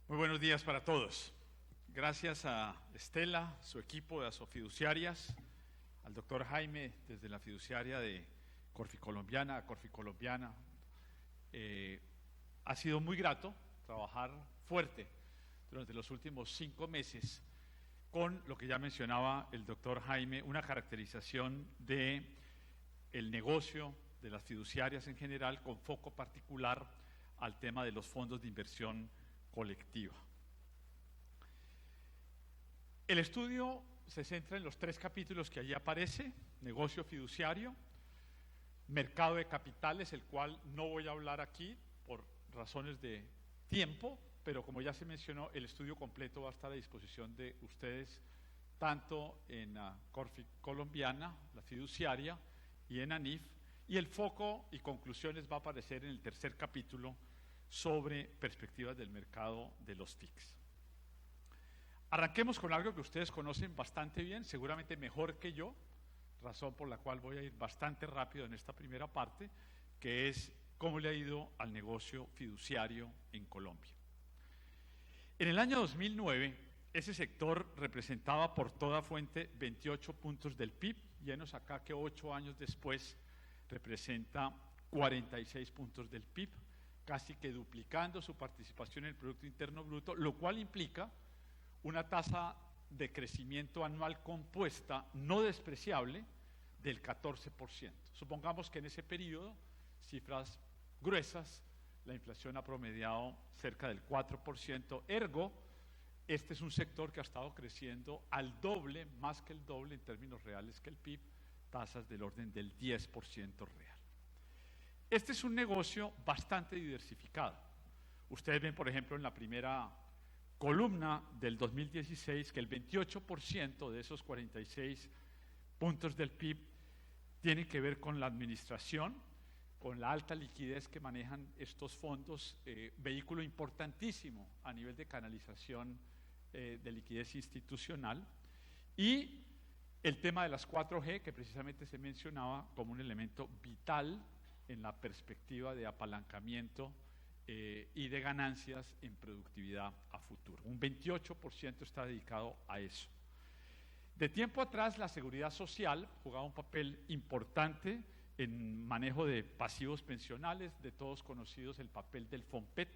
Muy buenos días para todos. Gracias a Estela, su equipo de Asofiduciarias, al doctor Jaime desde la fiduciaria de Corficolombiana a Corficolombiana. Ha sido muy grato trabajar fuerte durante los últimos 5 meses con lo que ya mencionaba el doctor Jaime, una caracterización de el negocio de las fiduciarias en general, con foco particular al tema de los fondos de inversión colectiva. El estudio se centra en los 3 capítulos que allí aparece: negocio fiduciario, mercado de capitales, el cual no voy a hablar aquí por razones de tiempo, pero como ya se mencionó, el estudio completo va a estar a disposición de ustedes tanto en Corficolombiana, la fiduciaria, y en ANIF, y el foco y conclusiones va a aparecer en el 3er capítulo sobre perspectivas del mercado de los TICs. Arranquemos con algo que ustedes conocen bastante bien, seguramente mejor que yo, razón por la cual voy a ir bastante rápido en esta primera parte, que es cómo le ha ido al negocio fiduciario en Colombia. En el año 2009, ese sector representaba por toda fuente 28 puntos del PIB, y enos acá que 8 años después representa 46 puntos del PIB, casi que duplicando su participación en el Producto Interno Bruto, lo cual implica una tasa de crecimiento anual compuesta no despreciable del 14%. Supongamos que en ese periodo, cifras gruesas, la inflación ha promediado cerca del 4%, ergo, este es un sector que ha estado creciendo al doble, más que el doble en términos reales que el PIB, tasas del orden del 10% real. Este es un negocio bastante diversificado. Ustedes ven, por ejemplo, en la primera columna del 2016 que el 28% de esos 46 puntos del PIB tiene que ver con la administración, con la alta liquidez que manejan estos fondos, vehículo importantísimo a nivel de canalización de liquidez institucional, y el tema de las 4G, que precisamente se mencionaba como un elemento vital en la perspectiva de apalancamiento y de ganancias en productividad a futuro. Un 28% está dedicado a eso. De tiempo atrás, la seguridad social jugaba un papel importante en manejo de pasivos pensionales, de todos conocidos el papel del FOMPET.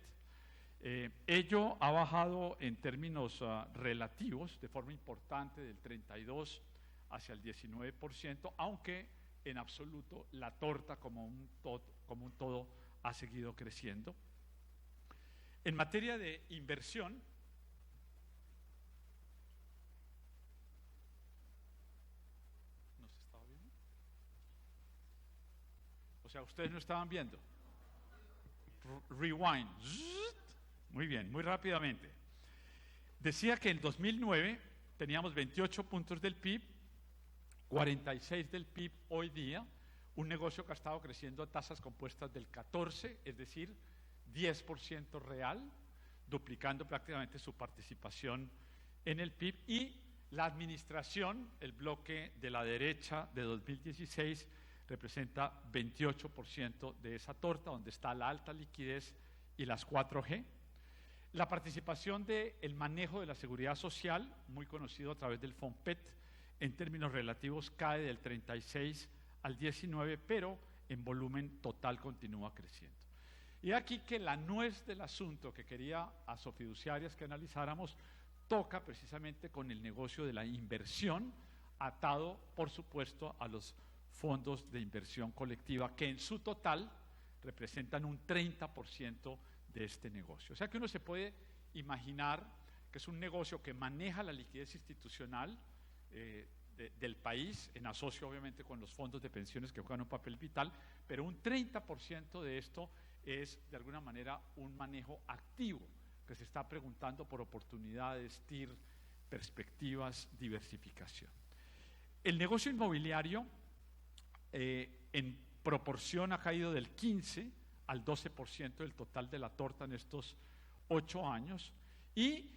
Ello ha bajado en términos relativos de forma importante del 32% hacia el 19%, aunque en absoluto la torta como un todo ha seguido creciendo. En materia de inversión, ¿no se estaba viendo? O sea, ustedes no estaban viendo. Rewind. Muy bien, muy rápidamente. Decía que en 2009 teníamos 28 puntos del PIB, 46 del PIB hoy día, un negocio que ha estado creciendo a tasas compuestas del 14%, es decir, 10% real, duplicando prácticamente su participación en el PIB, y la administración, el bloque de la derecha de 2016, representa 28% de esa torta, donde está la alta liquidez y las 4G. La participación del manejo de la seguridad social, muy conocido a través del FOMPET, en términos relativos cae del 36 al 19, pero en volumen total continúa creciendo. Y aquí que la nuez del asunto que quería Asofiduciarias que analizáramos toca precisamente con el negocio de la inversión, atado, por supuesto, a los fondos de inversión colectiva, que en su total representan un 30% de este negocio. O sea que uno se puede imaginar que es un negocio que maneja la liquidez institucional del país, en asocio obviamente con los fondos de pensiones que juegan un papel vital, pero un 30% de esto es de alguna manera un manejo activo, que se está preguntando por oportunidades, TIR, perspectivas, diversificación. El negocio inmobiliario en proporción ha caído del 15 al 12% del total de la torta en estos 8 años, y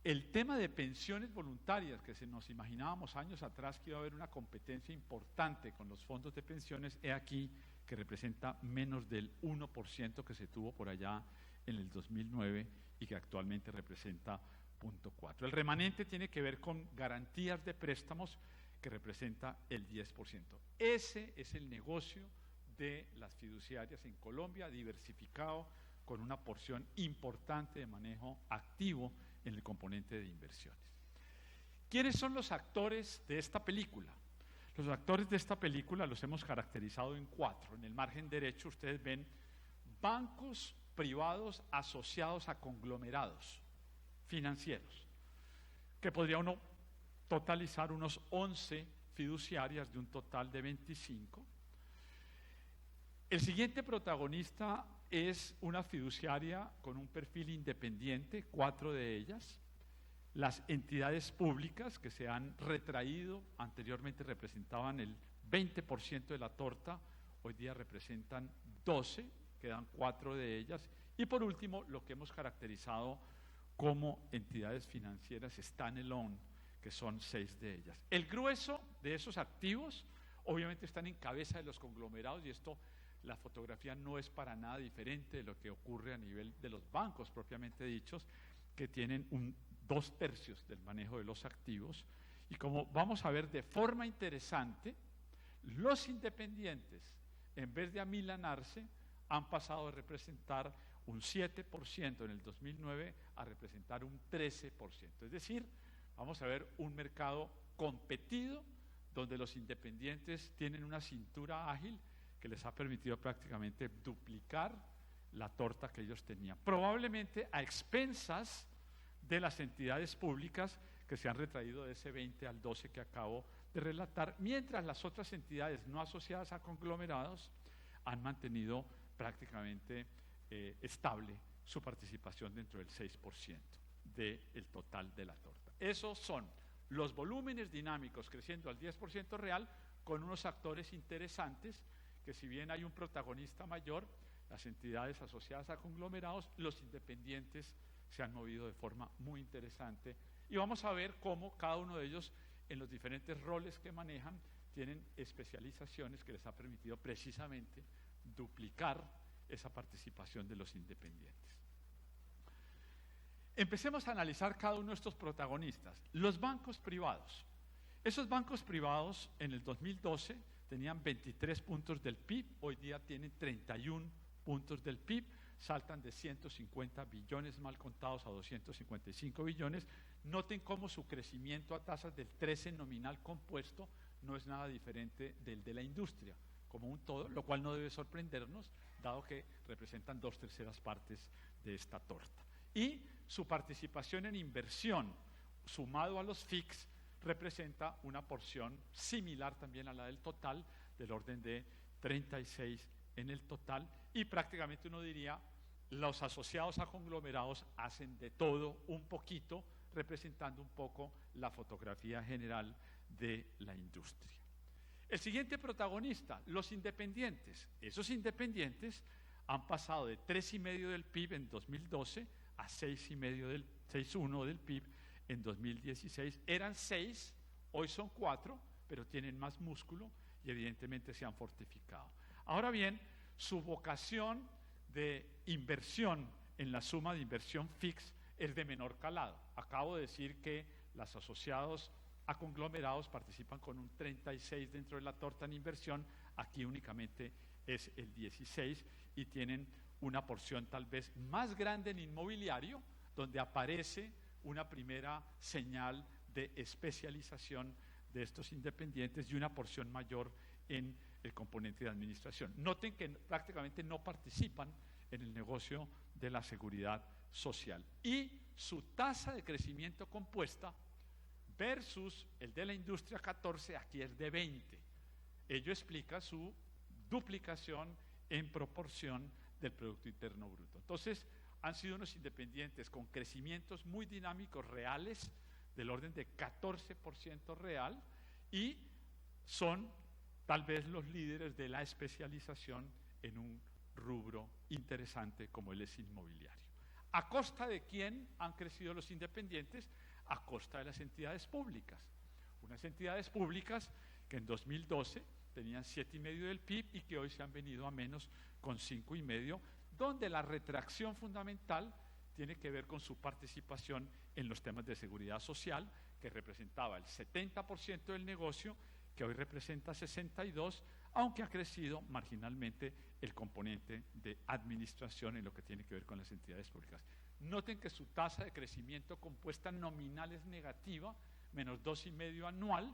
el tema de pensiones voluntarias, que nos imaginábamos años atrás que iba a haber una competencia importante con los fondos de pensiones, he aquí que representa menos del 1% que se tuvo por allá en el 2009 y que actualmente representa 0.4. El remanente tiene que ver con garantías de préstamos que representa el 10%. Ese es el negocio de las fiduciarias en Colombia, diversificado con una porción importante de manejo activo en el componente de inversiones. ¿Quiénes son los actores de esta película? Los actores de esta película los hemos caracterizado en 4. En el margen derecho ustedes ven bancos privados asociados a conglomerados financieros, que podría uno totalizar unos 11 fiduciarias de un total de 25. El siguiente protagonista es una fiduciaria con un perfil independiente, 4 de ellas. Las entidades públicas que se han retraído, anteriormente representaban el 20% de la torta, hoy día representan 12, quedan 4 de ellas. Y por último, lo que hemos caracterizado como entidades financieras standalone, que son 6 de ellas. El grueso de esos activos obviamente están en cabeza de los conglomerados, y esto, la fotografía no es para nada diferente de lo que ocurre a nivel de los bancos propiamente dichos, que tienen 2/3 del manejo de los activos. Y como vamos a ver de forma interesante, los independientes, en vez de amilanarse, han pasado de representar un 7% en el 2009 a representar un 13%. Es decir, vamos a ver un mercado competido donde los independientes tienen una cintura ágil que les ha permitido prácticamente duplicar la torta que ellos tenían, probablemente a expensas de las entidades públicas que se han retraído de ese 20 al 12 que acabo de relatar, mientras las otras entidades no asociadas a conglomerados han mantenido prácticamente estable su participación dentro del 6% del total de la torta. Esos son los volúmenes dinámicos creciendo al 10% real, con unos actores interesantes que, si bien hay un protagonista mayor, las entidades asociadas a conglomerados, los independientes se han movido de forma muy interesante, y vamos a ver cómo cada uno de ellos, en los diferentes roles que manejan, tienen especializaciones que les ha permitido precisamente duplicar esa participación de los independientes. Empecemos a analizar cada uno de estos protagonistas. Los bancos privados. Esos bancos privados en el 2012 tenían 23 puntos del PIB, hoy día tienen 31 puntos del PIB, saltan de 150 billones mal contados a 255 billones. Noten cómo su crecimiento a tasas del 13 nominal compuesto no es nada diferente del de la industria como un todo, lo cual no debe sorprendernos, dado que representan 2/3 partes de esta torta. Y su participación en inversión, sumado a los FICs, representa una porción similar también a la del total, del orden de 36 en el total, y prácticamente uno diría, los asociados a conglomerados hacen de todo un poquito, representando un poco la fotografía general de la industria. El siguiente protagonista, los independientes. Esos independientes han pasado de 3,5 del PIB en 2012 a 6,1 del PIB en 2016. Eran 6, hoy son 4, pero tienen más músculo y evidentemente se han fortificado. Ahora bien, su vocación de inversión en la suma de inversión fix es de menor calado. Acabo de decir que los asociados a conglomerados participan con un 36 dentro de la torta en inversión, aquí únicamente es el 16, y tienen una porción tal vez más grande en inmobiliario, donde aparece una primera señal de especialización de estos independientes, y una porción mayor en el componente de administración. Noten que prácticamente no participan en el negocio de la seguridad social, y su tasa de crecimiento compuesta versus el de la industria 14, aquí es de 20. Ello explica su duplicación en proporción del Producto Interno Bruto. Entonces, han sido unos independientes con crecimientos muy dinámicos reales, del orden de 14% real, y son tal vez los líderes de la especialización en un rubro interesante como el es inmobiliario. ¿A costa de quién han crecido los independientes? A costa de las entidades públicas. Unas entidades públicas que en 2012 tenían 7,5 del PIB y que hoy se han venido a menos con 5,5, donde la retracción fundamental tiene que ver con su participación en los temas de seguridad social, que representaba el 70% del negocio, que hoy representa 62%, aunque ha crecido marginalmente el componente de administración en lo que tiene que ver con las entidades públicas. Noten que su tasa de crecimiento compuesta nominal es negativa, menos 2,5% anual.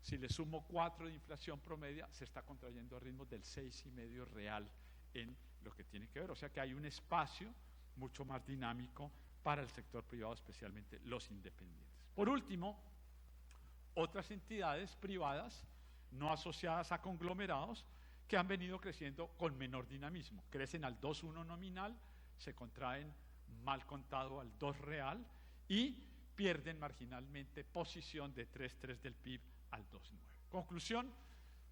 Si le sumo 4 de inflación promedia, se está contrayendo a ritmos del 6,5% real en lo que tiene que ver. O sea que hay un espacio mucho más dinámico para el sector privado, especialmente los independientes. Por último, otras entidades privadas no asociadas a conglomerados que han venido creciendo con menor dinamismo. Crecen al 2,1 nominal, se contraen mal contado al 2 real y pierden marginalmente posición de 3,3 del PIB al 2,9. Conclusión,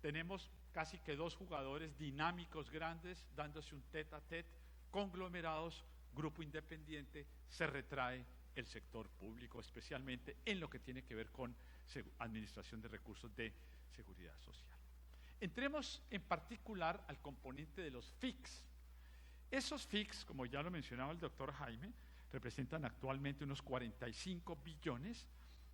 tenemos casi que dos jugadores dinámicos grandes dándose un tete a tete, conglomerados, grupo independiente, se retrae el sector público, especialmente en lo que tiene que ver con administración de recursos de seguridad social. Entremos en particular al componente de los FICs. Esos FICs, como ya lo mencionaba el doctor Jaime, representan actualmente unos 45 billones,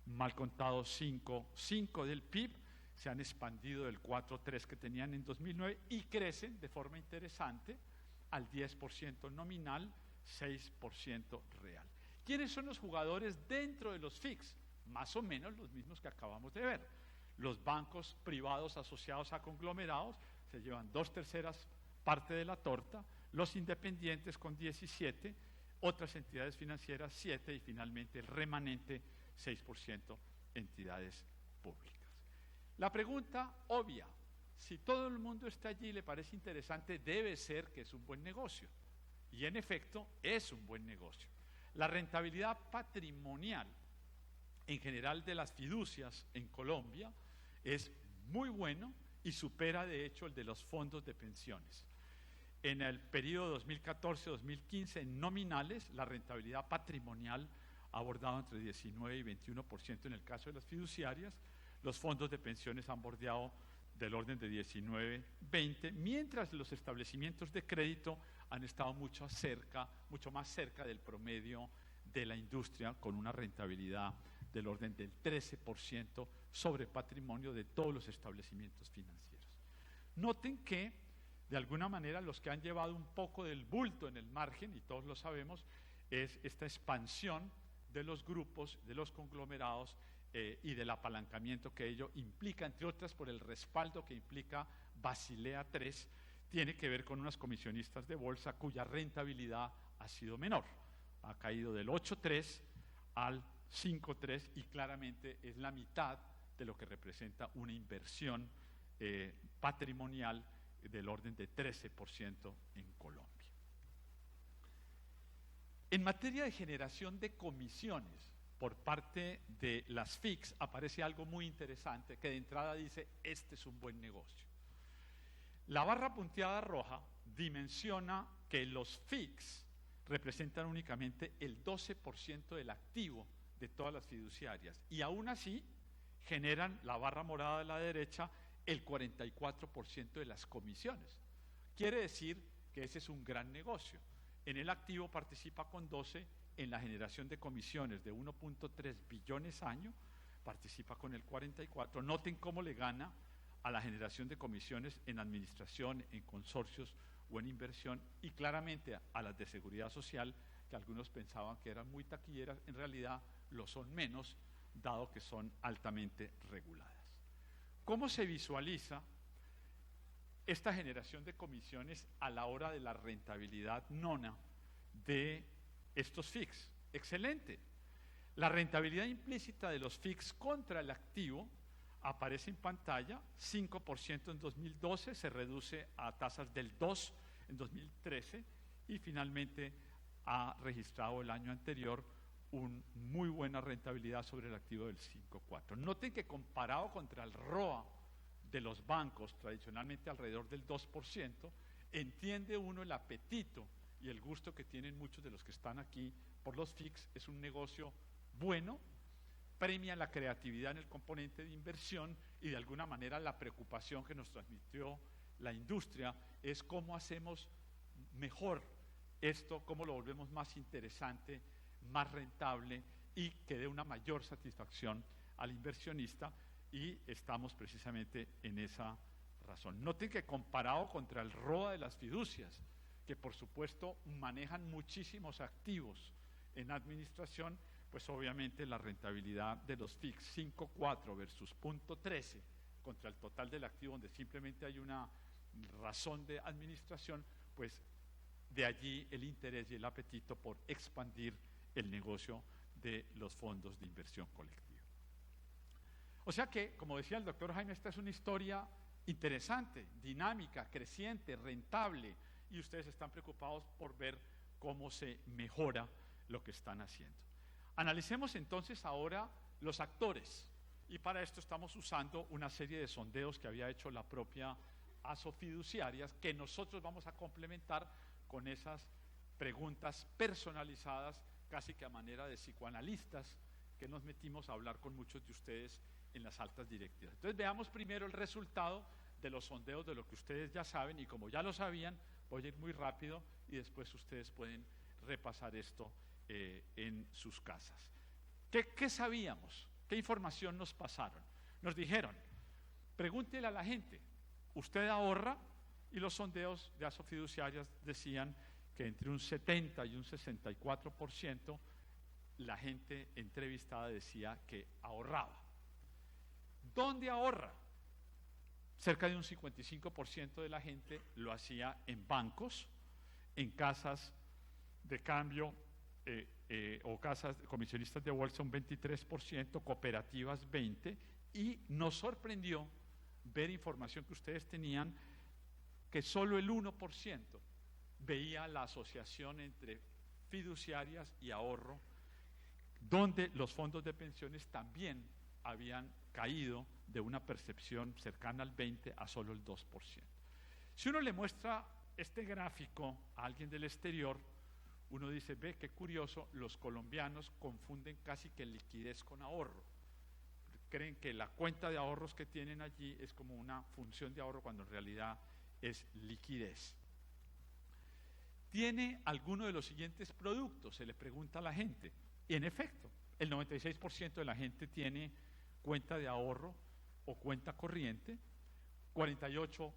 mal contados 5 del PIB, se han expandido del 4,3 que tenían en 2009 y crecen de forma interesante al 10% nominal, 6% real. ¿Quiénes son los jugadores dentro de los FICs? Más o menos los mismos que acabamos de ver. Los bancos privados asociados a conglomerados se llevan 2/3 parte de la torta, los independientes con 17%, otras entidades financieras 7% y finalmente el remanente 6% entidades públicas. La pregunta obvia, si todo el mundo está allí y le parece interesante, debe ser que es un buen negocio. Y en efecto es un buen negocio. La rentabilidad patrimonial en general de las fiducias en Colombia es muy bueno y supera de hecho el de los fondos de pensiones. En el periodo 2014-2015 en nominales la rentabilidad patrimonial ha abordado entre 19 y 21% en el caso de las fiduciarias, los fondos de pensiones han bordeado del orden de 19-20%, mientras los establecimientos de crédito han estado mucho más cerca del promedio de la industria, con una rentabilidad del orden del 13% sobre patrimonio de todos los establecimientos financieros. Noten que, de alguna manera, los que han llevado un poco del bulto en el margen, y todos lo sabemos, es esta expansión de los grupos, de los conglomerados y del apalancamiento que ello implica, entre otras por el respaldo que implica Basilea III, tiene que ver con unas comisionistas de bolsa cuya rentabilidad ha sido menor. Ha caído del 8,3 al 5,3 y claramente es la mitad de lo que representa una inversión patrimonial del orden de 13% en Colombia. En materia de generación de comisiones por parte de las FICs aparece algo muy interesante que de entrada dice, este es un buen negocio. La barra punteada roja dimensiona que los FICs representan únicamente el 12% del activo de todas las fiduciarias y aún así generan, la barra morada de la derecha, el 44% de las comisiones. Quiere decir que ese es un gran negocio. En el activo participa con 12, en la generación de comisiones de 1,3 billones año, participa con el 44. Noten cómo le gana a la generación de comisiones en administración, en consorcios o en inversión, y claramente a las de seguridad social, que algunos pensaban que eran muy taquilleras, en realidad lo son menos, dado que son altamente reguladas. ¿Cómo se visualiza esta generación de comisiones a la hora de la rentabilidad nona de estos FICs? Excelente. La rentabilidad implícita de los FICs contra el activo aparece en pantalla, 5% en 2012, se reduce a tasas del 2% en 2013 y finalmente ha registrado el año anterior una muy buena rentabilidad sobre el activo del 5,4%. Noten que comparado contra el ROA de los bancos, tradicionalmente alrededor del 2%, entiende uno el apetito y el gusto que tienen muchos de los que están aquí por los FICs. Es un negocio bueno, premia la creatividad en el componente de inversión y de alguna manera la preocupación que nos transmitió la industria es cómo hacemos mejor esto, cómo lo volvemos más interesante, más rentable y que dé una mayor satisfacción al inversionista, y estamos precisamente en esa razón. Noten que comparado contra el ROA de las fiducias, que por supuesto manejan muchísimos activos en administración, pues obviamente la rentabilidad de los FIX 5.4 versus 0.13 contra el total del activo, donde simplemente hay una razón de administración, pues de allí el interés y el apetito por expandir el negocio de los fondos de inversión colectiva. O sea que, como decía el doctor Jaime, esta es una historia interesante, dinámica, creciente, rentable, y ustedes están preocupados por ver cómo se mejora lo que están haciendo. Analicemos entonces ahora los actores, y para esto estamos usando una serie de sondeos que había hecho la propia ASO Fiduciarias, que nosotros vamos a complementar con esas preguntas personalizadas, casi que a manera de psicoanalistas, que nos metimos a hablar con muchos de ustedes en las altas directivas. Entonces veamos primero el resultado de los sondeos, de lo que ustedes ya saben, y como ya lo sabían, voy a ir muy rápido y después ustedes pueden repasar esto en sus casas. ¿Qué sabíamos? ¿Qué información nos pasaron? Nos dijeron, pregúntele a la gente, ¿usted ahorra? Y los sondeos de ASO Fiduciarias decían que entre un 70 y un 64% la gente entrevistada decía que ahorraba. ¿Dónde ahorra? Cerca de un 55% de la gente lo hacía en bancos, en casas de cambio o casas comisionistas de bolsa un 23%, cooperativas 20%, y nos sorprendió ver información que ustedes tenían que solo el 1% veía la asociación entre fiduciarias y ahorro, donde los fondos de pensiones también habían caído de una percepción cercana al 20% a solo el 2%. Si uno le muestra este gráfico a alguien del exterior, uno dice, ve qué curioso, los colombianos confunden casi que liquidez con ahorro. Creen que la cuenta de ahorros que tienen allí es como una función de ahorro, cuando en realidad es liquidez. ¿Tiene alguno de los siguientes productos? Se le pregunta a la gente. Y en efecto, el 96% de la gente tiene cuenta de ahorro o cuenta corriente. 48%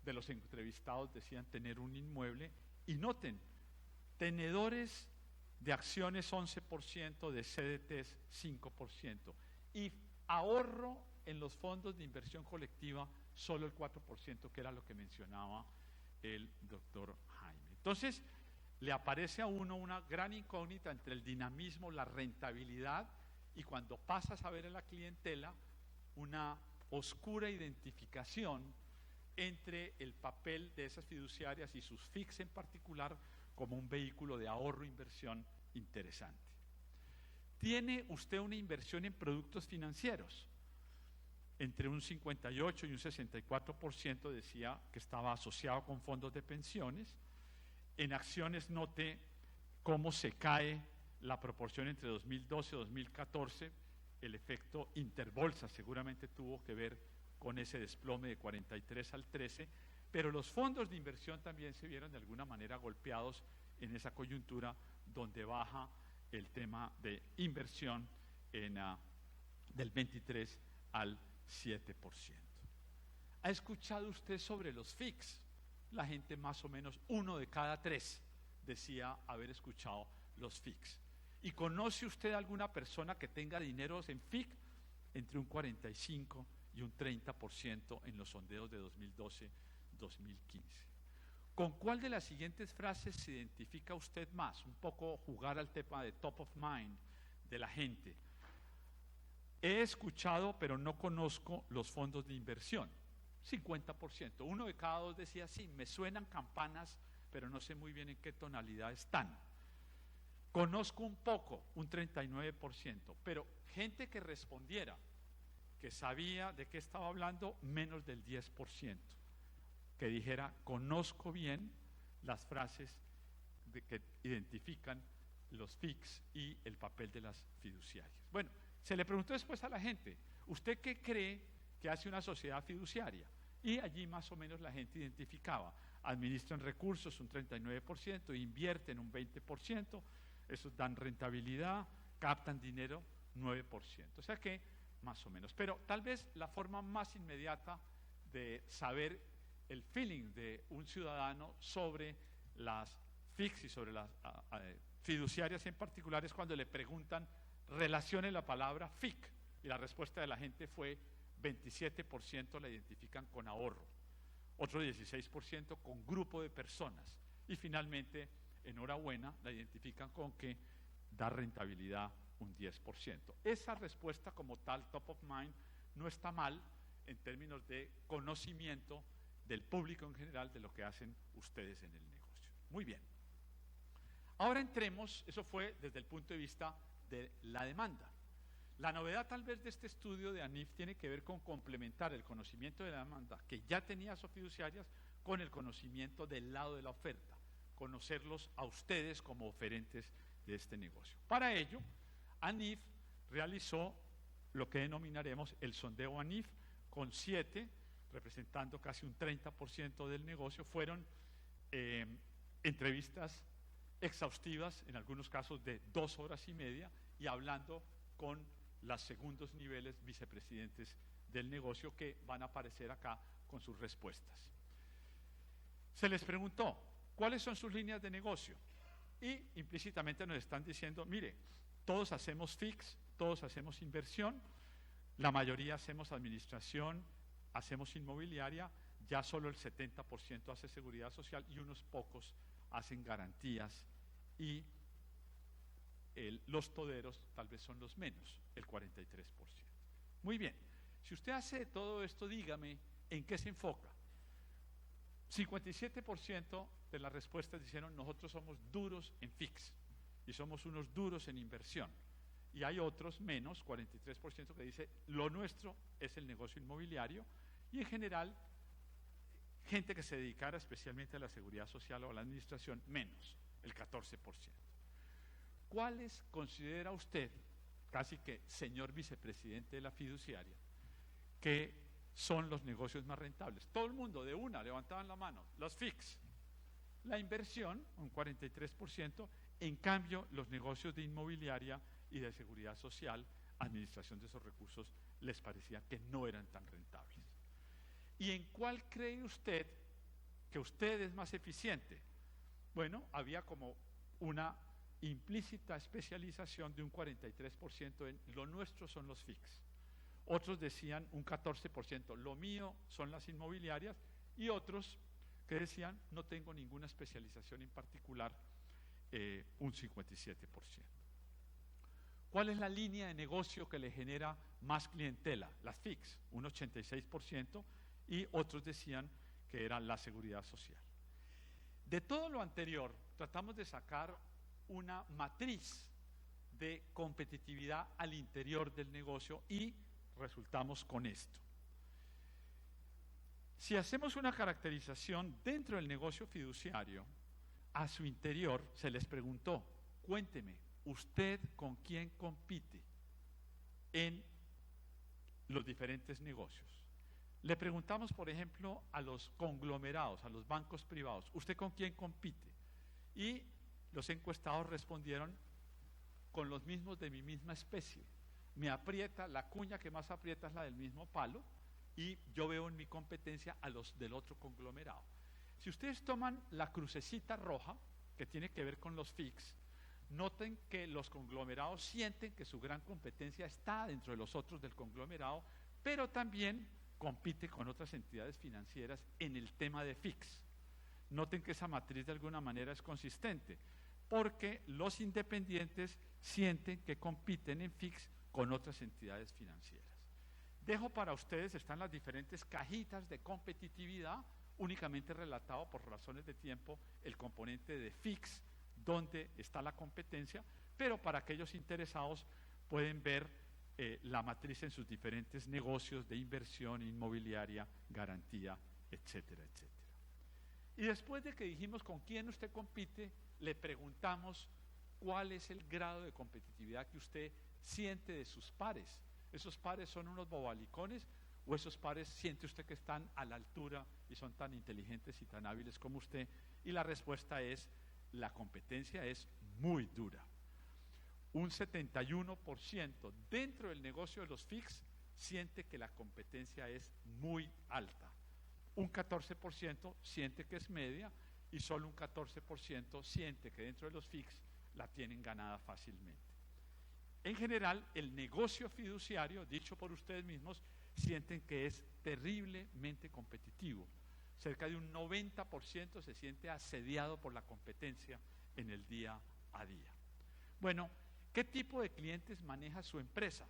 de los entrevistados decían tener un inmueble. Y noten, tenedores de acciones 11%, de CDTs 5%. Y ahorro en los fondos de inversión colectiva solo el 4%, que era lo que mencionaba el doctor Jaime. Entonces, le aparece a uno una gran incógnita entre el dinamismo, la rentabilidad, y cuando pasas a ver en la clientela, una oscura identificación entre el papel de esas fiduciarias y sus FIX en particular como un vehículo de ahorro e inversión interesante. ¿Tiene usted una inversión en productos financieros? Entre un 58 y un 64% decía que estaba asociado con fondos de pensiones. En acciones note cómo se cae la proporción entre 2012 y 2014. El efecto interbolsa seguramente tuvo que ver con ese desplome de 43 al 13, pero los fondos de inversión también se vieron de alguna manera golpeados en esa coyuntura donde baja el tema de inversión del 23 al 7%. ¿Ha escuchado usted sobre los FIX? La gente, más o menos 1 de cada 3 decía haber escuchado los FIX. ¿Y conoce usted alguna persona que tenga dineros en FIC? Entre un 45 y un 30% en los sondeos de 2012-2015. ¿Con cuál de las siguientes frases se identifica usted más? Un poco jugar al tema de top of mind de la gente. He escuchado, pero no conozco los fondos de inversión. 50%. 1 de cada 2 decía, sí, me suenan campanas, pero no sé muy bien en qué tonalidad están. Conozco un poco, un 39%, pero gente que respondiera, que sabía de qué estaba hablando, menos del 10%. Que dijera, conozco bien las frases que identifican los FIX y el papel de las fiduciarias. Bueno, se le preguntó después a la gente, ¿usted qué cree que hace una sociedad fiduciaria? Y allí más o menos la gente identificaba, administran recursos un 39%, invierten un 20%, esos dan rentabilidad, captan dinero 9%. O sea que más o menos. Pero tal vez la forma más inmediata de saber el feeling de un ciudadano sobre las FICs y sobre las fiduciarias en particular es cuando le preguntan, relacione la palabra FIC, y la respuesta de la gente fue 27% la identifican con ahorro, otro 16% con grupo de personas, y finalmente, enhorabuena, la identifican con que da rentabilidad un 10%. Esa respuesta como tal, top of mind, no está mal en términos de conocimiento del público en general de lo que hacen ustedes en el negocio. Muy bien. Ahora entremos, eso fue desde el punto de vista de la demanda. La novedad tal vez de este estudio de ANIF tiene que ver con complementar el conocimiento de la demanda que ya tenía Sofiduciarias con el conocimiento del lado de la oferta, conocerlos a ustedes como oferentes de este negocio. Para ello, ANIF realizó lo que denominaremos el sondeo ANIF con 7, representando casi un 30% del negocio. Fueron entrevistas exhaustivas, en algunos casos de 2 horas y media, y hablando con los segundos niveles vicepresidentes del negocio que van a aparecer acá con sus respuestas. Se les preguntó, ¿cuáles son sus líneas de negocio? Y implícitamente nos están diciendo, mire, todos hacemos FICs, todos hacemos inversión, la mayoría hacemos administración, hacemos inmobiliaria, ya solo el 70% hace seguridad social y unos pocos hacen garantías y los toderos tal vez son los menos, el 43%. Muy bien, si usted hace todo esto, dígame en qué se enfoca. 57% de las respuestas dijeron nosotros somos duros en FICs y somos unos duros en inversión. Y hay otros menos, 43%, que dice lo nuestro es el negocio inmobiliario, y en general gente que se dedicara especialmente a la seguridad social o a la administración, menos, el 14%. ¿Cuáles considera usted, casi que señor vicepresidente de la fiduciaria, que son los negocios más rentables? Todo el mundo de una levantaban la mano, los FICs, la inversión, un 43%, en cambio los negocios de inmobiliaria y de seguridad social, administración de esos recursos, les parecía que no eran tan rentables. ¿Y en cuál cree usted que usted es más eficiente? Bueno, había como una implícita especialización de un 43% en lo nuestro son los FICs. Otros decían un 14%, lo mío son las inmobiliarias, y otros que decían no tengo ninguna especialización en particular, un 57%. ¿Cuál es la línea de negocio que le genera más clientela? Las FICs, un 86%, y otros decían que era la seguridad social. De todo lo anterior, tratamos de sacar una matriz de competitividad al interior del negocio y resultamos con esto. Si hacemos una caracterización dentro del negocio fiduciario, a su interior se les preguntó, cuénteme, ¿usted con quién compite en los diferentes negocios? Le preguntamos, por ejemplo, a los conglomerados, a los bancos privados, ¿usted con quién compite? Y los encuestados respondieron con los mismos de mi misma especie. Me aprieta, la cuña que más aprieta es la del mismo palo, y yo veo en mi competencia a los del otro conglomerado. Si ustedes toman la crucecita roja, que tiene que ver con los FICs, noten que los conglomerados sienten que su gran competencia está dentro de los otros del conglomerado, pero también compite con otras entidades financieras en el tema de FICs. Noten que esa matriz de alguna manera es consistente, porque los independientes sienten que compiten en FICs con otras entidades financieras. Dejo para ustedes, están las diferentes cajitas de competitividad, únicamente relatado por razones de tiempo el componente de FICs, donde está la competencia, pero para aquellos interesados pueden ver la matriz en sus diferentes negocios de inversión inmobiliaria, garantía, etcétera, etcétera. Y después de que dijimos con quién usted compite, le preguntamos cuál es el grado de competitividad que usted siente de sus pares. Esos pares son unos bobalicones o esos pares siente usted que están a la altura y son tan inteligentes y tan hábiles como usted? Y la respuesta es, la competencia es muy dura. Un 71% dentro del negocio de los FICs siente que la competencia es muy alta. Un 14% siente que es media y solo un 14% siente que dentro de los FICs la tienen ganada fácilmente. En general, el negocio fiduciario, dicho por ustedes mismos, sienten que es terriblemente competitivo. Cerca de un 90% se siente asediado por la competencia en el día a día. Bueno, ¿qué tipo de clientes maneja su empresa?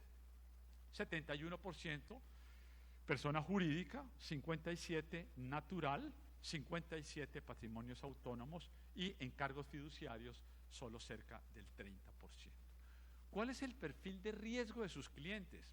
71% persona jurídica, 57% natural, 57% patrimonios autónomos y encargos fiduciarios solo cerca del 30%. ¿Cuál es el perfil de riesgo de sus clientes?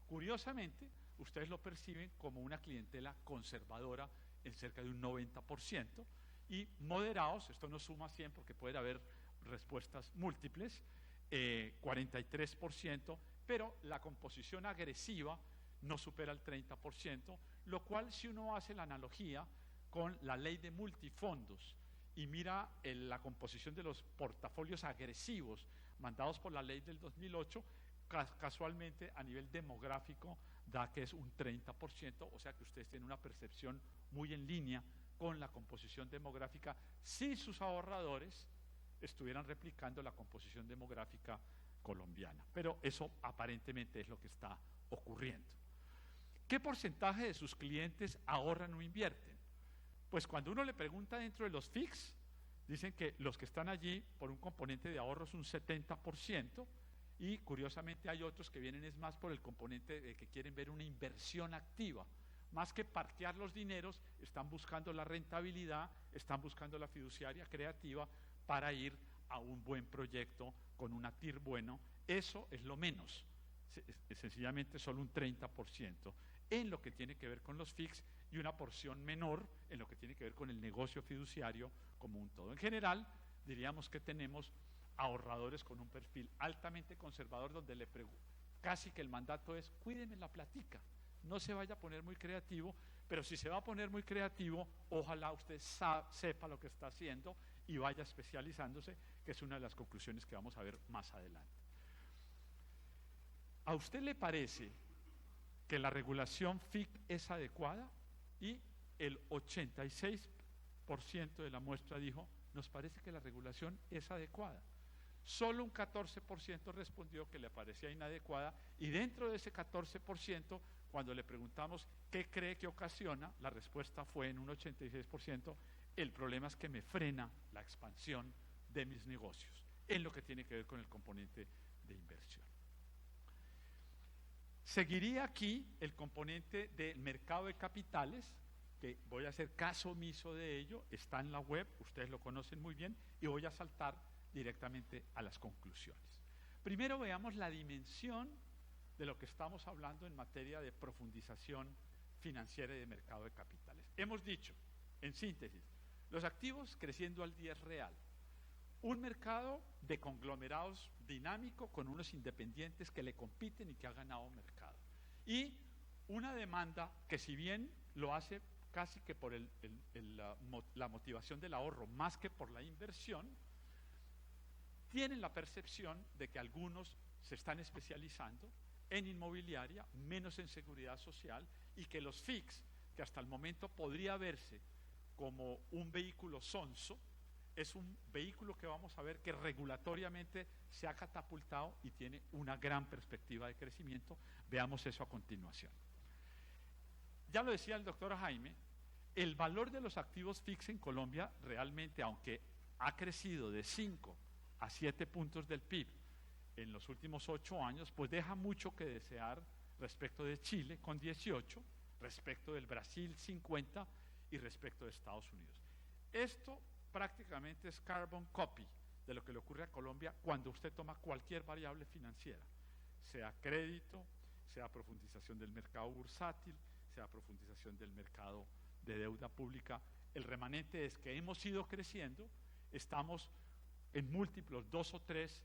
Curiosamente, ustedes lo perciben como una clientela conservadora en cerca de un 90% y moderados, esto no suma 100 porque puede haber respuestas múltiples, 43%, pero la composición agresiva no supera el 30%, lo cual si uno hace la analogía con la ley de multifondos y mira la composición de los portafolios agresivos mandados por la ley del 2008, casualmente a nivel demográfico da que es un 30%, o sea que ustedes tienen una percepción muy en línea con la composición demográfica si sus ahorradores estuvieran replicando la composición demográfica colombiana, pero eso aparentemente es lo que está ocurriendo. ¿Qué porcentaje de sus clientes ahorran o invierten? Pues cuando uno le pregunta dentro de los FICs, dicen que los que están allí por un componente de ahorro es un 70%, y curiosamente hay otros que vienen es más por el componente de que quieren ver una inversión activa. Más que parquear los dineros, están buscando la rentabilidad, están buscando la fiduciaria creativa para ir a un buen proyecto con un ATIR bueno. Eso es lo menos, sencillamente solo un 30% en lo que tiene que ver con los FICs y una porción menor en lo que tiene que ver con el negocio fiduciario como un todo. En general, diríamos que tenemos ahorradores con un perfil altamente conservador donde casi que el mandato es cuídeme la platica, no se vaya a poner muy creativo, pero si se va a poner muy creativo, ojalá usted sepa lo que está haciendo y vaya especializándose, que es una de las conclusiones que vamos a ver más adelante. ¿A usted le parece que la regulación FIC es adecuada? Y el 86% de la muestra dijo, nos parece que la regulación es adecuada. Solo un 14% respondió que le parecía inadecuada, y dentro de ese 14%, cuando le preguntamos qué cree que ocasiona, la respuesta fue en un 86%, el problema es que me frena la expansión de mis negocios, en lo que tiene que ver con el componente de inversión. Seguiría aquí el componente del mercado de capitales, que voy a hacer caso omiso de ello, está en la web, ustedes lo conocen muy bien, y voy a saltar directamente a las conclusiones. Primero veamos la dimensión de lo que estamos hablando en materia de profundización financiera y de mercado de capitales. Hemos dicho, en síntesis, los activos creciendo al día es real, un mercado de conglomerados dinámico con unos independientes que le compiten y que ha ganado mercado, y una demanda que, si bien lo hace casi que por la motivación del ahorro más que por la inversión, tienen la percepción de que algunos se están especializando en inmobiliaria, menos en seguridad social, y que los FICs, que hasta el momento podría verse como un vehículo sonso, es un vehículo que vamos a ver que regulatoriamente se ha catapultado y tiene una gran perspectiva de crecimiento. Veamos eso a continuación. Ya lo decía el doctor Jaime, el valor de los activos FICs en Colombia realmente, aunque ha crecido de 5 a 7 puntos del PIB en los últimos 8 años, pues deja mucho que desear respecto de Chile con 18, respecto del Brasil 50 y respecto de Estados Unidos. Esto prácticamente es carbon copy de lo que le ocurre a Colombia cuando usted toma cualquier variable financiera, sea crédito, sea profundización del mercado bursátil, sea profundización del mercado de deuda pública. El remanente es que hemos ido creciendo, estamos en múltiplos 2 o 3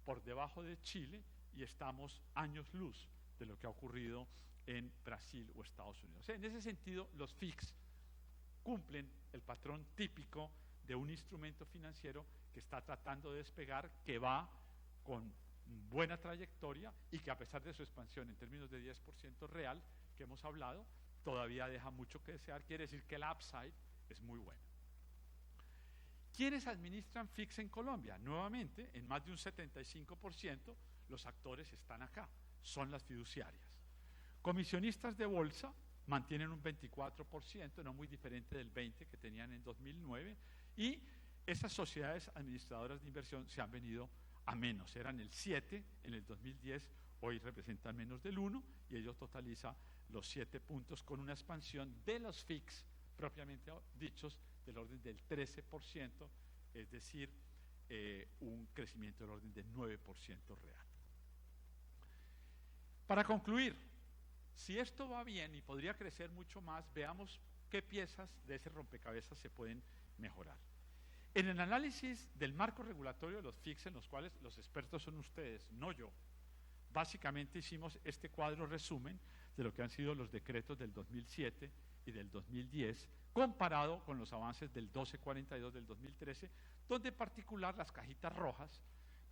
por debajo de Chile y estamos años luz de lo que ha ocurrido en Brasil o Estados Unidos. O sea, en ese sentido, los FICs cumplen el patrón típico de un instrumento financiero que está tratando de despegar, que va con buena trayectoria y que a pesar de su expansión en términos de 10% real que hemos hablado, todavía deja mucho que desear. Quiere decir que el upside es muy bueno. ¿Quiénes administran FICs en Colombia? Nuevamente, en más de un 75%, los actores están acá, son las fiduciarias. Comisionistas de bolsa mantienen un 24%, no muy diferente del 20% que tenían en 2009, y esas sociedades administradoras de inversión se han venido a menos, eran el 7 en el 2010, hoy representan menos del 1, y ello totaliza los 7 puntos con una expansión de los FICs propiamente dichos del orden del 13%, es decir, un crecimiento del orden del 9% real. Para concluir, si esto va bien y podría crecer mucho más, veamos qué piezas de ese rompecabezas se pueden mejorar. En el análisis del marco regulatorio de los FICs, en los cuales los expertos son ustedes, no yo, básicamente hicimos este cuadro resumen de lo que han sido los decretos del 2007 y del 2010, comparado con los avances del 1242 del 2013, donde en particular las cajitas rojas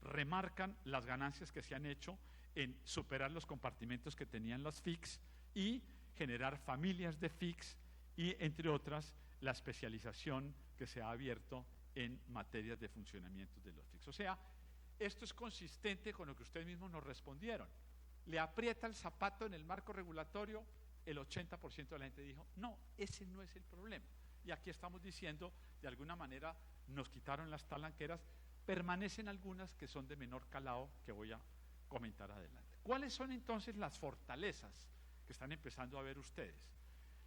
remarcan las ganancias que se han hecho en superar los compartimentos que tenían las FICs y generar familias de FICs y, entre otras, la especialización que se ha abierto en materias de funcionamiento de los FICs. O sea, esto es consistente con lo que ustedes mismos nos respondieron. Le aprieta el zapato en el marco regulatorio, el 80% de la gente dijo, no, ese no es el problema. Y aquí estamos diciendo, de alguna manera, nos quitaron las talanqueras, permanecen algunas que son de menor calado que voy a comentar adelante. ¿Cuáles son entonces las fortalezas que están empezando a ver ustedes?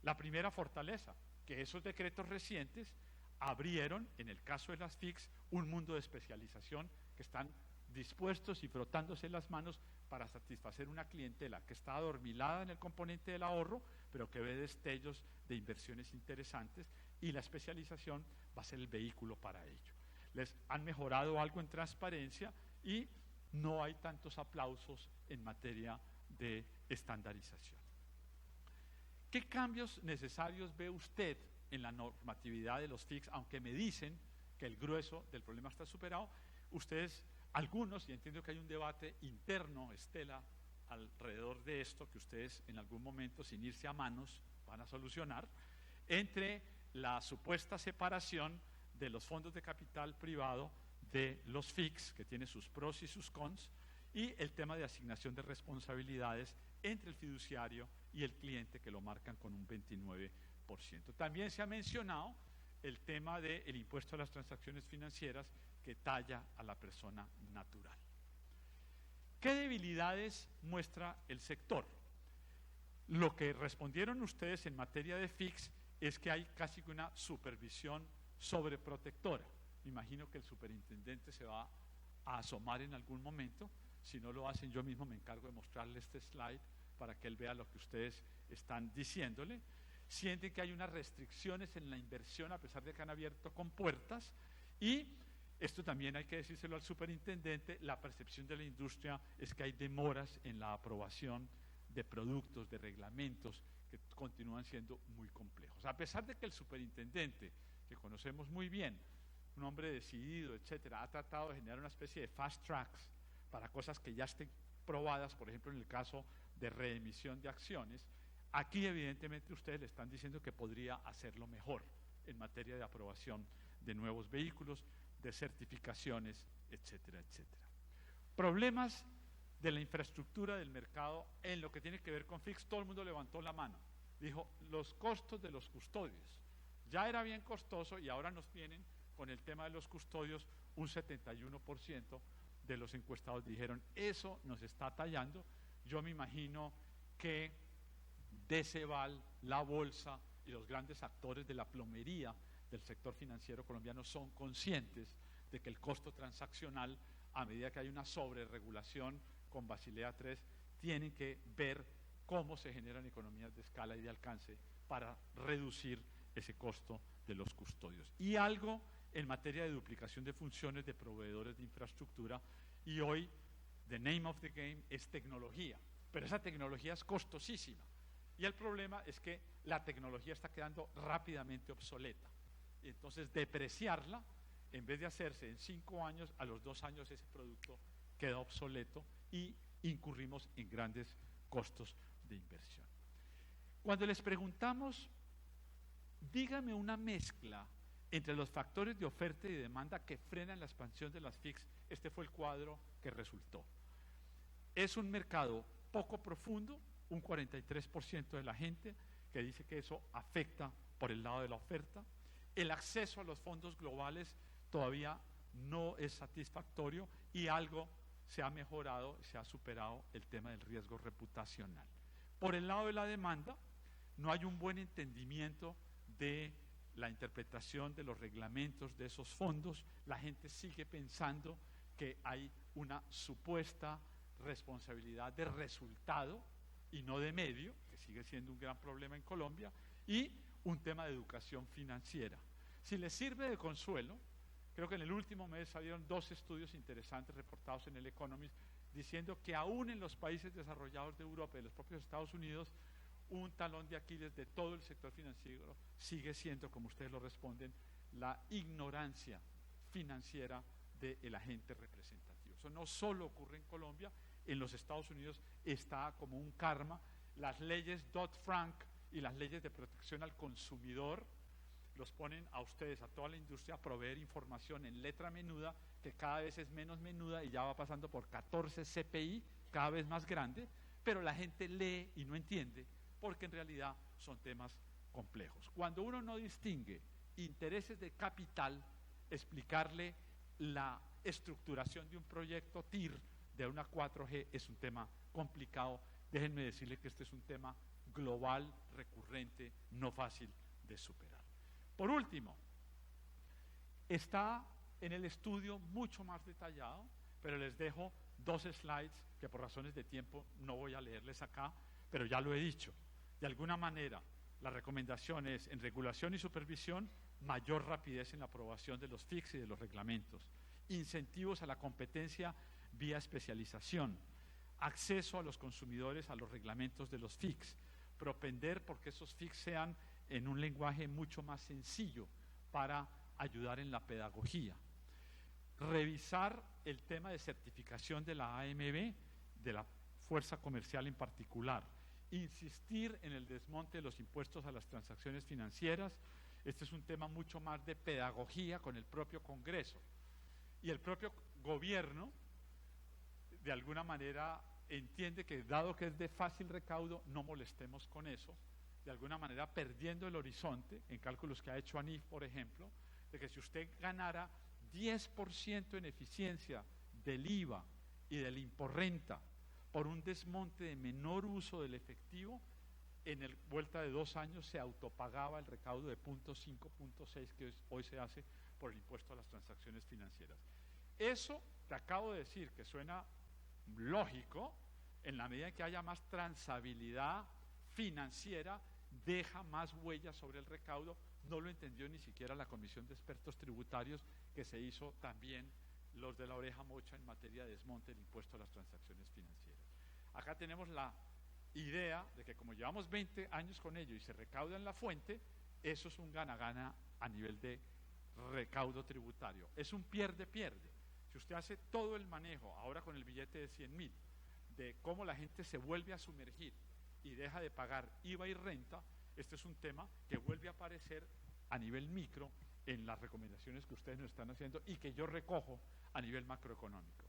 La primera fortaleza, que esos decretos recientes abrieron, en el caso de las FICs, un mundo de especialización que están dispuestos y frotándose las manos para satisfacer una clientela que está adormilada en el componente del ahorro, pero que ve destellos de inversiones interesantes, y la especialización va a ser el vehículo para ello. Les han mejorado algo en transparencia y no hay tantos aplausos en materia de estandarización. ¿Qué cambios necesarios ve usted en la normatividad de los FICs? Aunque me dicen que el grueso del problema está superado, ustedes, algunos, y entiendo que hay un debate interno, Estela, alrededor de esto, que ustedes en algún momento, sin irse a manos, van a solucionar, entre la supuesta separación de los fondos de capital privado de los FICs, que tiene sus pros y sus cons, y el tema de asignación de responsabilidades entre el fiduciario y el cliente, que lo marcan con un 29%. También se ha mencionado el tema del impuesto a las transacciones financieras, que talla a la persona natural. ¿Qué debilidades muestra el sector? Lo que respondieron ustedes en materia de FICs es que hay casi una supervisión sobreprotectora. Me imagino que el superintendente se va a asomar en algún momento. Si no lo hacen, yo mismo me encargo de mostrarle este slide para que él vea lo que ustedes están diciéndole. Sienten que hay unas restricciones en la inversión a pesar de que han abierto compuertas, y esto también hay que decírselo al superintendente, la percepción de la industria es que hay demoras en la aprobación de productos, de reglamentos que continúan siendo muy complejos. A pesar de que el superintendente, que conocemos muy bien, un hombre decidido, etcétera, ha tratado de generar una especie de fast tracks para cosas que ya estén probadas, por ejemplo en el caso de reemisión de acciones, aquí evidentemente ustedes le están diciendo que podría hacerlo mejor en materia de aprobación de nuevos vehículos, de certificaciones, etcétera, etcétera. Problemas de la infraestructura del mercado en lo que tiene que ver con FICs. Todo el mundo levantó la mano, dijo los costos de los custodios. Ya era bien costoso y ahora nos vienen con el tema de los custodios. Un 71% de los encuestados dijeron eso nos está tallando. Yo me imagino que Deceval, la bolsa y los grandes actores de la plomería del sector financiero colombiano son conscientes de que el costo transaccional, a medida que hay una sobreregulación con Basilea III, tienen que ver cómo se generan economías de escala y de alcance para reducir ese costo de los custodios. Y algo en materia de duplicación de funciones de proveedores de infraestructura, y hoy the name of the game es tecnología, pero esa tecnología es costosísima. Y el problema es que la tecnología está quedando rápidamente obsoleta. Y entonces depreciarla, en vez de hacerse en 5 años, a los 2 años ese producto queda obsoleto y incurrimos en grandes costos de inversión. Cuando les preguntamos, dígame una mezcla entre los factores de oferta y de demanda que frenan la expansión de las FICs, este fue el cuadro que resultó. Es un mercado poco profundo, un 43% de la gente que dice que eso afecta por el lado de la oferta. El acceso a los fondos globales todavía no es satisfactorio y algo se ha mejorado, se ha superado el tema del riesgo reputacional. Por el lado de la demanda, no hay un buen entendimiento de la interpretación de los reglamentos de esos fondos. La gente sigue pensando que hay una supuesta responsabilidad de resultado y no de medio, que sigue siendo un gran problema en Colombia, y un tema de educación financiera. Si les sirve de consuelo, creo que en el último mes salieron 2 estudios interesantes reportados en el Economist diciendo que aún en los países desarrollados de Europa y de los propios Estados Unidos, un talón de Aquiles de todo el sector financiero sigue siendo, como ustedes lo responden, la ignorancia financiera del agente representativo. Eso no solo ocurre en Colombia, en los Estados Unidos está como un karma. Las leyes Dodd-Frank y las leyes de protección al consumidor los ponen a ustedes, a toda la industria, a proveer información en letra menuda, que cada vez es menos menuda y ya va pasando por 14 CPI, cada vez más grande, pero la gente lee y no entiende, porque en realidad son temas complejos. Cuando uno no distingue intereses de capital, explicarle la estructuración de un proyecto TIR, de una 4G, es un tema complicado. Déjenme decirle que este es un tema global, recurrente, no fácil de superar. Por último, está en el estudio mucho más detallado, pero les dejo 2 slides que por razones de tiempo no voy a leerles acá, pero ya lo he dicho. De alguna manera, la recomendación es, en regulación y supervisión, mayor rapidez en la aprobación de los FICs y de los reglamentos, incentivos a la competencia vía especialización, acceso a los consumidores a los reglamentos de los FICs, propender porque esos FICs sean en un lenguaje mucho más sencillo para ayudar en la pedagogía, revisar el tema de certificación de la AMB, de la fuerza comercial en particular, insistir en el desmonte de los impuestos a las transacciones financieras. Este es un tema mucho más de pedagogía con el propio Congreso, y el propio gobierno de alguna manera entiende que, dado que es de fácil recaudo, no molestemos con eso, de alguna manera perdiendo el horizonte en cálculos que ha hecho ANIF, por ejemplo, de que si usted ganara 10% en eficiencia del IVA y del imporrenta por un desmonte de menor uso del efectivo, en el vuelta de 2 años se autopagaba el recaudo de 0.5, 0.6 que hoy se hace por el impuesto a las transacciones financieras. Eso te acabo de decir que suena lógico, en la medida en que haya más transabilidad financiera, deja más huellas sobre el recaudo. No lo entendió ni siquiera la Comisión de Expertos Tributarios, que se hizo también los de la oreja mocha en materia de desmonte del impuesto a las transacciones financieras. Acá tenemos la idea de que, como llevamos 20 años con ello y se recauda en la fuente, eso es un gana-gana a nivel de recaudo tributario. Es un pierde-pierde. Si usted hace todo el manejo, ahora con el billete de 100.000, de cómo la gente se vuelve a sumergir y deja de pagar IVA y renta, este es un tema que vuelve a aparecer a nivel micro en las recomendaciones que ustedes nos están haciendo y que yo recojo a nivel macroeconómico.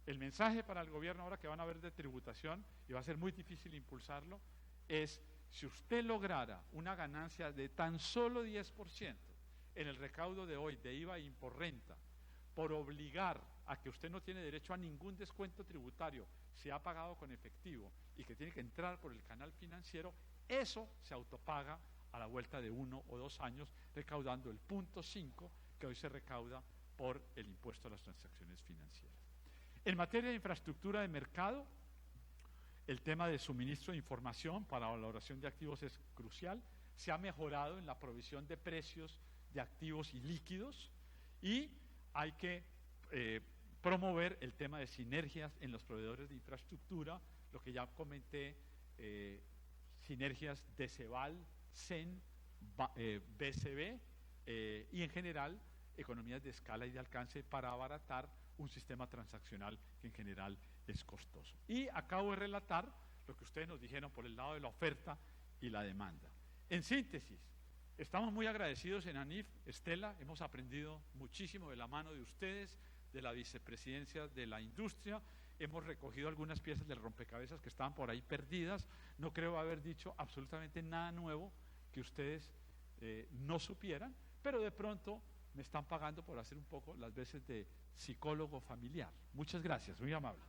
El mensaje para el gobierno ahora que van a ver de tributación, y va a ser muy difícil impulsarlo, es: si usted lograra una ganancia de tan solo 10% en el recaudo de hoy de IVA e imporrenta, por obligar a que usted no tiene derecho a ningún descuento tributario, se ha pagado con efectivo y que tiene que entrar por el canal financiero, eso se autopaga a la vuelta de 1 o 2 años, recaudando el 0.5 que hoy se recauda por el impuesto a las transacciones financieras. En materia de infraestructura de mercado, el tema de suministro de información para la valoración de activos es crucial. Se ha mejorado en la provisión de precios de activos y líquidos, y hay que promover el tema de sinergias en los proveedores de infraestructura, lo que ya comenté, sinergias de Ceval, CEN, BCB y en general economías de escala y de alcance para abaratar un sistema transaccional que en general es costoso. Y acabo de relatar lo que ustedes nos dijeron por el lado de la oferta y la demanda. En síntesis, estamos muy agradecidos en ANIF, Estela, hemos aprendido muchísimo de la mano de ustedes, de la vicepresidencia de la industria, hemos recogido algunas piezas del rompecabezas que estaban por ahí perdidas, no creo haber dicho absolutamente nada nuevo que ustedes no supieran, pero de pronto me están pagando por hacer un poco las veces de psicólogo familiar. Muchas gracias, muy amable.